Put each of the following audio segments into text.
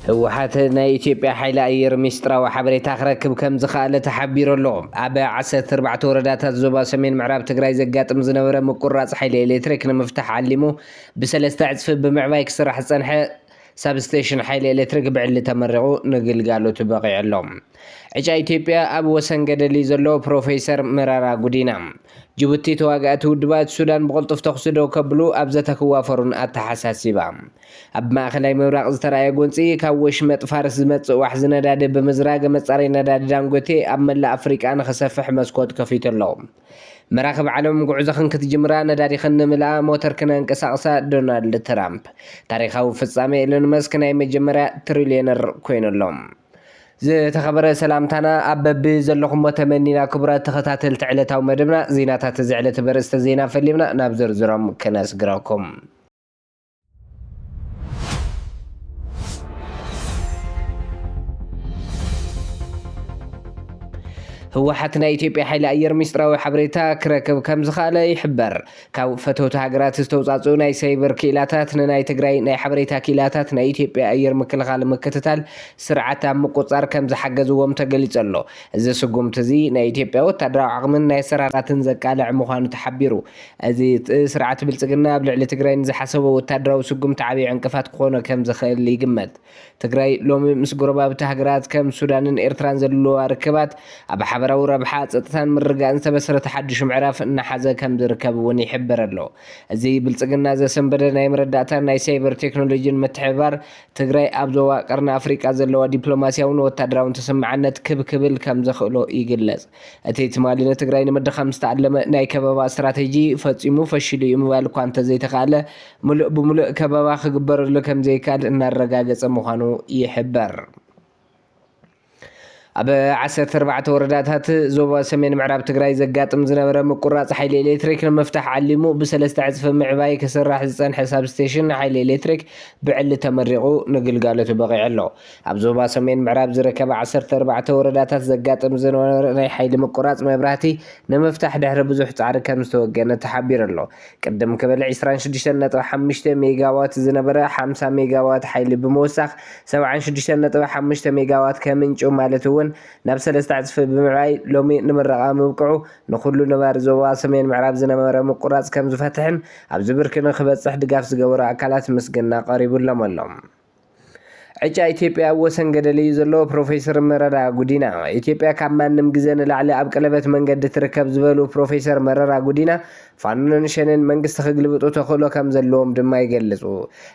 ህወሓት ናይ ኢትዮጵያ ሓይሊ ኣየር ሚስጥራዊ ሓበሬታ ክረክብ ከም ዝኽኣለ ተሓቢሩ ኣሎ። ኣብ 14 ወረዳታት ዞባ ሰሜን ምዕራብ ትግራይ ዘጋጥም ዝነበረ ምቁራጽ ሓይሊ ኤሌክትሪክ ንምፍታሕ ዓሊሙ ብሰለስተ ዕፅፊ ብምዕባይ ክስራሕ ዝጸንሐ ሳብስቴሽን ሓይሊ ኤሌክትሪክ ብዕሊ ተመሪቑ ንግልጋሎቱ በቒዑ ኣሎ። ዕጫ ኢትዮጵያ ኣብ ወሰን ገደሊ ዘሎ ፕሮፌሰር መራራ ጉዲና ጅቡቲ ተዋጋእቲ ውድባት ሱዳን ብቕልጡፍ ተኽሲ ደው ከብሉ ኣብ ዘተክዋፈሩን ኣተሓሳሲባ ኣብ ማእኸላይ ምብራቕ ዝተረኣየ ጎንፂ ካብ ወሽመጥ ፋርስ ዝመጽእ ዋሕዚ ነዳዲ ብምዝራግ መጻረይ ነዳዲ ዳንጎቴ ኣብ መላእ ኣፍሪቃ ንኽሰፍሕ መስኮት ከፊቱ ኣሎ። መራኽብ ዓለም ጉዕዞ ክንክትጅምራ ነዳዲ ክንምልኣ ሞተር ክነንቀሳቕሳ ዶናልድ ትራምፕ ታሪኻዊ ፍጻሜ ኤሎን መስክ ናይ መጀመርያ ትሪልዮነር ኮይኑሎም። ዝተኸበረ ሰላምታና ኣብ በቢ ዘለኹም ተመኒና ክቡራት ተኸታተልቲ ዕለታዊ መደብና ዜናታት እዚ ዕለት በርእስተ ዜና ፈሊምና ናብ ዝርዝሮም ክነስግረኩም። ህወሓት ናይ ኢትዮጵያ ሓይሊ ኣየር ሚስጥራዊ ሓበሬታ ክረክብ ከም ዝኽኣለ ይሕበር። ካብ ፈተውቲ ሃገራት ዝተውፃፅኡ ናይ ሳይበር ክኢላታት ንናይ ትግራይ ናይ ሓበሬታ ክኢላታት ናይ ኢትዮጵያ ኣየር ምክልኻል ምክትታል ስርዓት ኣብ ምቁፅጻር ከም ዝሓገዝዎም ተገሊጹ ኣሎ። እዚ ስጉምቲ እዚ ናይ ኢትዮጵያ ወታደራዊ ዓቕምን ናይ ኣሰራርሓትን ዘቃልዕ ምዃኑ ተሓቢሩ። እዚ ስርዓት ብልጽግና ኣብ ልዕሊ ትግራይ ንዝሓሰቦ ወታደራዊ ስጉምቲ ዓብዪ ዕንቅፋት ክኾነ ከም ዝኽእል ይግመት። ትግራይ ሎሚ ምስ ጎረባብቲ ሃገራት ከም ሱዳንን ኤርትራን ዘለዋ ርክባት ኣብ ሓበራዊ ረብሓ ፀጥታን ምርጋእን ዝተበሰረተ ሓድሽ ምዕራፍ እናሓዘ ከም ዝርከብ እውን ይሕበር ኣሎ። እዚ ብልጽግና ዘሰንበደ ናይ መረዳእታን ናይ ሳይበር ቴክኖሎጂን ምትሕብባር ትግራይ ኣብ ዞባ ቀርኒ ኣፍሪቃ ዘለዋ ዲፕሎማስያውን ወታደራውን ተሰማዕነት ክብል ከም ዘኽእሎ ይግለጽ። እቲ ትማሊ ንትግራይ ንምድኻም ዝተዓለመ ናይ ከበባ ስትራቴጂ ፈጺሙ ፈሺሉ እዩ ምባል እኳ እንተዘይተኻእለ ሙሉእ ብምሉእ ከበባ ክግበረሉ ከም ዘይካል እናረጋገጸ ምዃኑ ይሕበር። ኣብ 14 ወረዳታት ዞባ ሰሜን ምዕራብ ትግራይ ዘጋጥም ዝነበረ ምቁራጽ ሓይሊ ኤሌክትሪክ ንምፍታሕ ዓሊሙ ብሰለስተ ዕፅፊ ምዕባይ ክስራሕ ዝጸንሐ ሳብስቴሽን ሓይሊ ኤሌክትሪክ ብዕሊ ተመሪቑ ንግልጋሎቱ በቒዑ ኣሎ። ኣብ ዞባ ሰሜን ምዕራብ ዝርከባ 14 ወረዳታት ዘጋጥም ዝነበረ ናይ ሓይሊ ምቁራጽ መብራህቲ ንምፍታሕ ድሕሪ ብዙሕ ጻዕሪ ከም ዝተወገነ ተሓቢሩ ኣሎ። ቅድም ክበል 26.5 ሜጋዋት ዝነበረ 50 ሜጋዋት ሓይሊ ብምውሳኽ 76.5 ሜጋዋት ከምንጩ ማለት እውን ናብ ሰለስተ ዕፅፊ ብምዕባይ ሎሚ ንምረቓ ምብቅዑ ንኩሉ ነባሪ ዞባ ሰሜን ምዕራብ ዝነበረ ምቁራጽ ከም ዝፈትሕን ኣብዚ ብርኪ ንክበጽሕ ድጋፍ ዝገበሩ ኣካላት ምስግና ቀሪቡሎም ኣሎ። ዕጫ ኢትዮጵያ ኣብ ወሰን ገደሊ እዩ ዘሎ ፕሮፌሰር መረራ ጉዲና ኢትዮጵያ ካብ ማንም ግዜ ንላዕሊ ኣብ ቀለበት መንገዲ ትርከብ ዝበሉ ፕሮፌሰር መረራ ጉዲና ፋኖን ሸነን መንግስቲ ክግልብጡ ተኽእሎ ከም ዘለዎም ድማ ይገልጹ።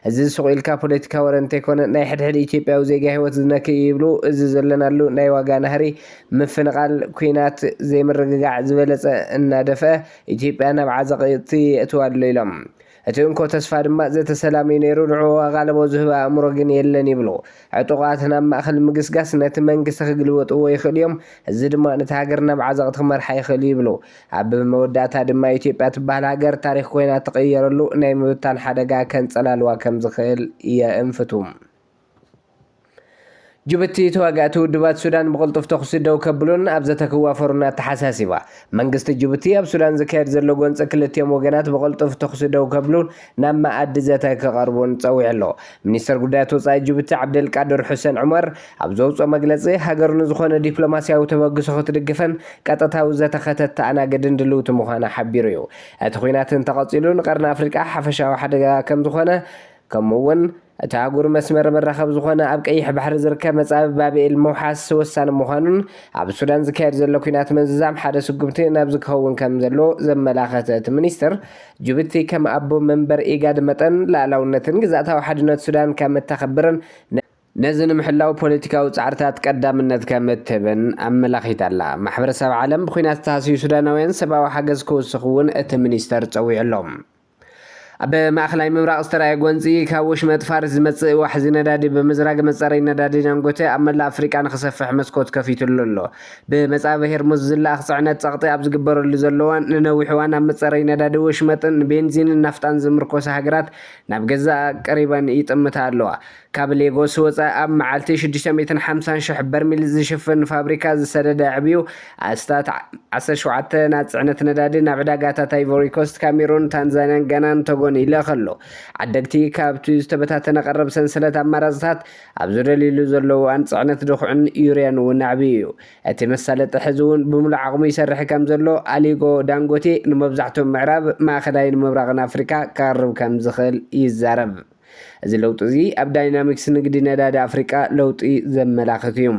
እዚ ስቑኢልካ ፖለቲካ ወረ እንተይኮነ ናይ ሕድሕድ ኢትዮጵያዊ ዜጋ ህይወት ዝነክእ ይብሉ። እዚ ዘለናሉ ናይ ዋጋ ናህሪ ምፍንቓል ኩናት ዘይምርግጋዕ ዝበለጸ እናደፍአ ኢትዮጵያ ናብ ዓዘቕቲ የእትዋ ኣሎ ኢሎም። እቲ እንኮ ተስፋ ድማ ዘተሰላሚ ነይሩ ንዑ ኣቓልቦ ዝህባ ኣእምሮ ግን የለን ይብሉ። ዕጡቓት ናብ ማእኸል ምግስጋስ ነቲ መንግስቲ ክግልበጥዎ ይኽእል እዮም። እዚ ድማ ነቲ ሃገር ናብ ዓዘቕቲ ክመርሓ ይኽእል ይብሉ። ኣብ መወዳእታ ድማ ኢትዮጵያ ትበሃል ሃገር ታሪክ ኮይና ትቕየረሉ ናይ ምብታን ሓደጋ ከንጸላልዋ ከም ዝኽእል የእንፍቱ። ጅቡቲ ተዋጋእቲ ውድባት ሱዳን ብቕልጡፍ ተኽሲ ደው ከብሉን ኣብ ዘተክዋፈሩን ኣተሓሳሲባ መንግስቲ ጅቡቲ ኣብ ሱዳን ዝካየድ ዘሎ ጎንፂ ክልቲኦም ወገናት ብቕልጡፍ ተኽሲ ደው ከብሉን ናብ መኣዲ ዘተ ክቐርቡን ፀዊዑ ኣሎ። ሚኒስትር ጉዳያት ወፃኢ ጅቡቲ ዓብደልቃድር ሑሴን ዑመር ኣብ ዘውፅኦ መግለፂ ሃገሩ ንዝኾነ ዲፕሎማስያዊ ተበግሶ ክትድግፈን ቀጥታዊ ዘተ ከተተኣናገድን ድልውቲ ምዃና ሓቢሩ እዩ። እቲ ኩናትን ተቐፂሉ ንቀርኒ ኣፍሪቃ ሓፈሻዊ ሓደጋ ከም ዝኾነ ከምኡውን እቲ ኣህጉር መስመር መራኸቢ ዝኾነ ኣብ ቀይሕ ባሕሪ ዝርከብ መጻበ ባቢኤል ምውሓስ ወሳኒ ምዃኑን ኣብ ሱዳን ዝካየድ ዘሎ ኩናት ምንዝዛም ሓደ ስጉምቲ ናብ ዝክኸውን ከም ዘሎ ዘመላኸተ እቲ ሚኒስትር ጅቡቲ ከም ኣቦ መንበር ኢጋድ መጠን ላዕላውነትን ግዛእታዊ ሓድነት ሱዳን ከም እተኸብርን ነዚ ንምሕላው ፖለቲካዊ ጻዕርታት ቀዳምነት ከም እትህብን ኣመላኺት ኣላ። ማሕበረሰብ ዓለም ብኩናት ዝተሃስዩ ሱዳናውያን ሰብኣዊ ሓገዝ ክውስኽ እውን እቲ ሚኒስተር ፀዊዑ ኣሎም። ኣብ ማእኸላይ ምብራቕ ዝተረኣየ ጎንፂ ካብ ወሽመጥ ፋርስ ዝመጽእ ዋሕዚ ነዳዲ ብምዝራግ መጻረይ ነዳዲ ዳንጎቴ ኣብ መላእ ኣፍሪቃ ንኽሰፍሕ መስኮት ከፊቱሉ ኣሎ። ብመጻበ ሄርሙዝ ዝለኣኽ ጽዕነት ጸቕጢ ኣብ ዝግበረሉ ዘለዋን ንነዊሕ እዋን ኣብ መጻረይ ነዳዲ ወሽመጥን ቤንዚንን ናፍጣን ዝምርኮሳ ሃገራት ናብ ገዛእ ቀሪበን ይጥምታ ኣለዋ። ካብ ሌጎስ ወፃኢ ኣብ መዓልቲ 650,000 በርሚል ዝሽፍን ፋብሪካ ዝሰደደ ዕብዩ ኣስታት 17 ናይ ጽዕነት ነዳዲ ናብ ዕዳጋታት ኣይቮሪ ኮስት፣ ካሜሩን፣ ታንዛንያን፣ ጋናን፣ ቶጎን ክኸውን ኢለኸሎ ዓደግቲ ካብቲ ዝተበታተነ ቀረብ ሰንሰለት ኣማራፅታት ኣብ ዝደልይሉ ዘለዉ ኣንፅዕነት ድኹዕን ዩርያን እውን ዓብዪ እዩ እቲ መሳለጢ ሕዚ እውን ብምሉእ ዓቕሙ ይሰርሕ ከም ዘሎ ኣሊጎ ዳንጎቴ ንመብዛሕትኦም ምዕራብ ማእኸላይን ምብራቕን ኣፍሪካ ከቕርብ ከም ዝኽእል ይዛረብ እዚ ለውጢ እዚ ኣብ ዳይናሚክስ ንግዲ ነዳዲ ኣፍሪቃ ለውጢ ዘመላኽት እዩ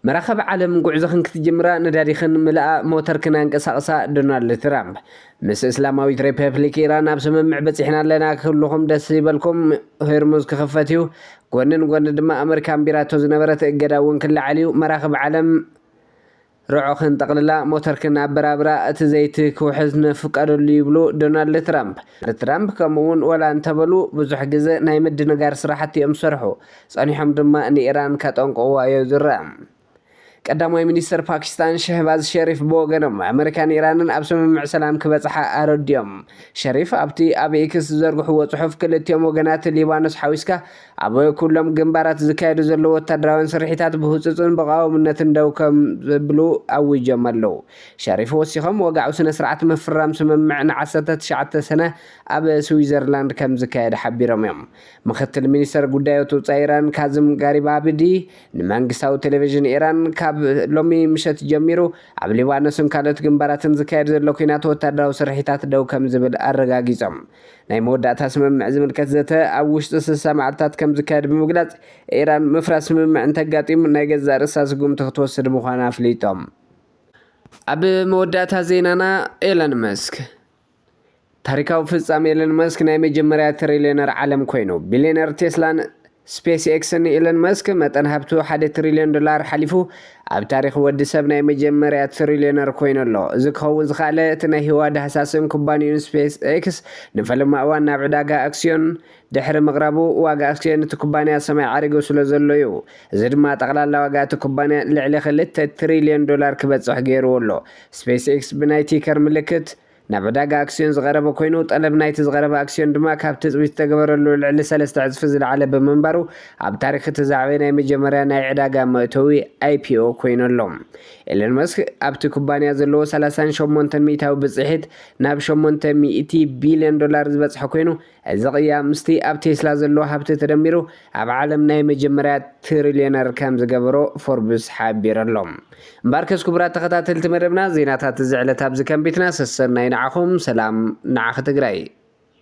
መራኸቢ ዓለም ጉዕዞ ክንክትጅምራ ነዳዲኽን ምልኣ ሞተርክን ኣንቀሳቕሳ ዶናልድ ትራምፕ ምስ እስላማዊት ሪፐብሊክ ኢራን ኣብ ስምምዕ በፂሕና ኣለና ክህልኹም ደስ ይበልኩም ሆርሙዝ ክኽፈት እዩ ጎንን ጎኒ ድማ ኣሜሪካን ቢራቶ ዝነበረት እገዳ እውን ክለዓል እዩ መራኸቢ ዓለም ርዑኽን ጠቕልላ ሞተርክን ኣበራብራ እቲ ዘይቲ ክውሕዝ ንፍቀደሉ ይብሉ ዶናልድ ትራምፕ ከምኡውን ወላ እንተበሉ ብዙሕ ግዜ ናይ ምድንጋር ስራሕቲ እዮም ዝሰርሑ ፀኒሖም ድማ ንኢራን ከጠንቅቕዋ እዩ ዝረአ ቀዳማይ ሚኒስተር ፓኪስታን ሸህባዝ ሸሪፍ ብወገኖም ኣሜሪካን ኢራንን ኣብ ስምምዕ ሰላም ክበፅሓ ኣረድዮም ሸሪፍ ኣብቲ ኣብ ኤክስ ዝዘርግሕዎ ፅሑፍ ክልቲኦም ወገናት ሊባኖስ ሓዊስካ ኣብ ኩሎም ግንባራት ዝካየዱ ዘለዉ ወታደራውን ስርሒታት ብህፁፅን ብቃወምነትን ደው ከም ዝብሉ ኣውጆም ኣለው ሸሪፍ ወሲኾም ወጋዑ ስነ ስርዓት ምፍራም ስምምዕ ን19 ሰነ ኣብ ስዊዘርላንድ ከም ዝካየድ ሓቢሮም እዮም ምክትል ሚኒስተር ጉዳያት ወፃኢ ኢራን ካዝም ጋሪባብዲ ንመንግስታዊ ቴሌቭዥን ኢራን ካብ ሎሚ ምሸት ጀሚሩ ኣብ ሊባኖስን ካልኦት ግንባራትን ዝካየድ ዘሎ ኩናት ወታደራዊ ስርሒታት ደው ከም ዝብል ኣረጋጊፆም ናይ መወዳእታ ስምምዕ ዝምልከት ዘተ ኣብ ውሽጢ 60 መዓልትታት ከም ዝካየድ ብምግላጽ ኢራን ምፍራስ ስምምዕ እንተጋጢም ናይ ገዛእ ርእሳ ስጉምቲ ክትወስድ ምዃና ኣፍሊጦም ኣብ መወዳእታ ዜናና ኤለን መስክ ታሪካዊ ፍጻሜ ኤለን መስክ ናይ መጀመርያ ትሪልዮነር ዓለም ኮይኑ ቢልዮነር ቴስላን ስፔስ ኤክስን ኢለን መስክ መጠን ሃብቱ $1 ትሪልዮን ሓሊፉ ኣብ ታሪክ ወዲ ሰብ ናይ መጀመርያ ትሪልዮነር ኮይኑ ኣሎ እዚ ክኸውን ዝኻለ እቲ ናይ ህዋ ዳህሳስን ኩባንያን ስፔስ ኤክስ ንፈለማ እዋን ናብ ዕዳጋ ኣክስዮን ድሕሪ ምቕራቡ ዋጋ ኣክስዮን እቲ ኩባንያ ሰማይ ዓሪጉ ስለ ዘሎ እዩ እዚ ድማ ጠቕላላ ዋጋ እቲ ኩባንያ ልዕሊ $2 ትሪልዮን ክበፅሕ ገይርዎ ኣሎ ስፔስ ኤክስ ብናይ ቲከር ምልክት ናብ ዕዳጋ ኣክስዮን ዝቐረበ ኮይኑ ጠለብ ናይቲ ዝቐረበ ኣክስዮን ድማ ካብ ትፅቢት ዝተገበረሉ ልዕሊ 3 እጥፊ ዝለዓለ ብምንባሩ ኣብ ታሪክ እቲ ዛዕበየ ናይ መጀመርያ ናይ ዕዳጋ መእተዊ IPO ኮይኑ ኣሎ ኤለን መስክ ኣብቲ ኩባንያ ዘለዎ 38 ሚእታዊ ብፅሒት ናብ $800 ቢልዮን ዝበፅሐ ኮይኑ እዚ ቅያም ምስቲ ኣብ ቴስላ ዘለዎ ሃብቲ ተደሚሩ ኣብ ዓለም ናይ መጀመርያ ትሪልዮነር ከም ዝገበሮ ፎርብስ ሓቢሩ ኣሎ እምበርከስ ክቡራት ተኸታተልቲ መደብና ዜናታት እዚ ዕለት ኣብዚ ከንቢትና ሰሰናይ ንዓኹም ሰላም ንዓኽ ትግራይ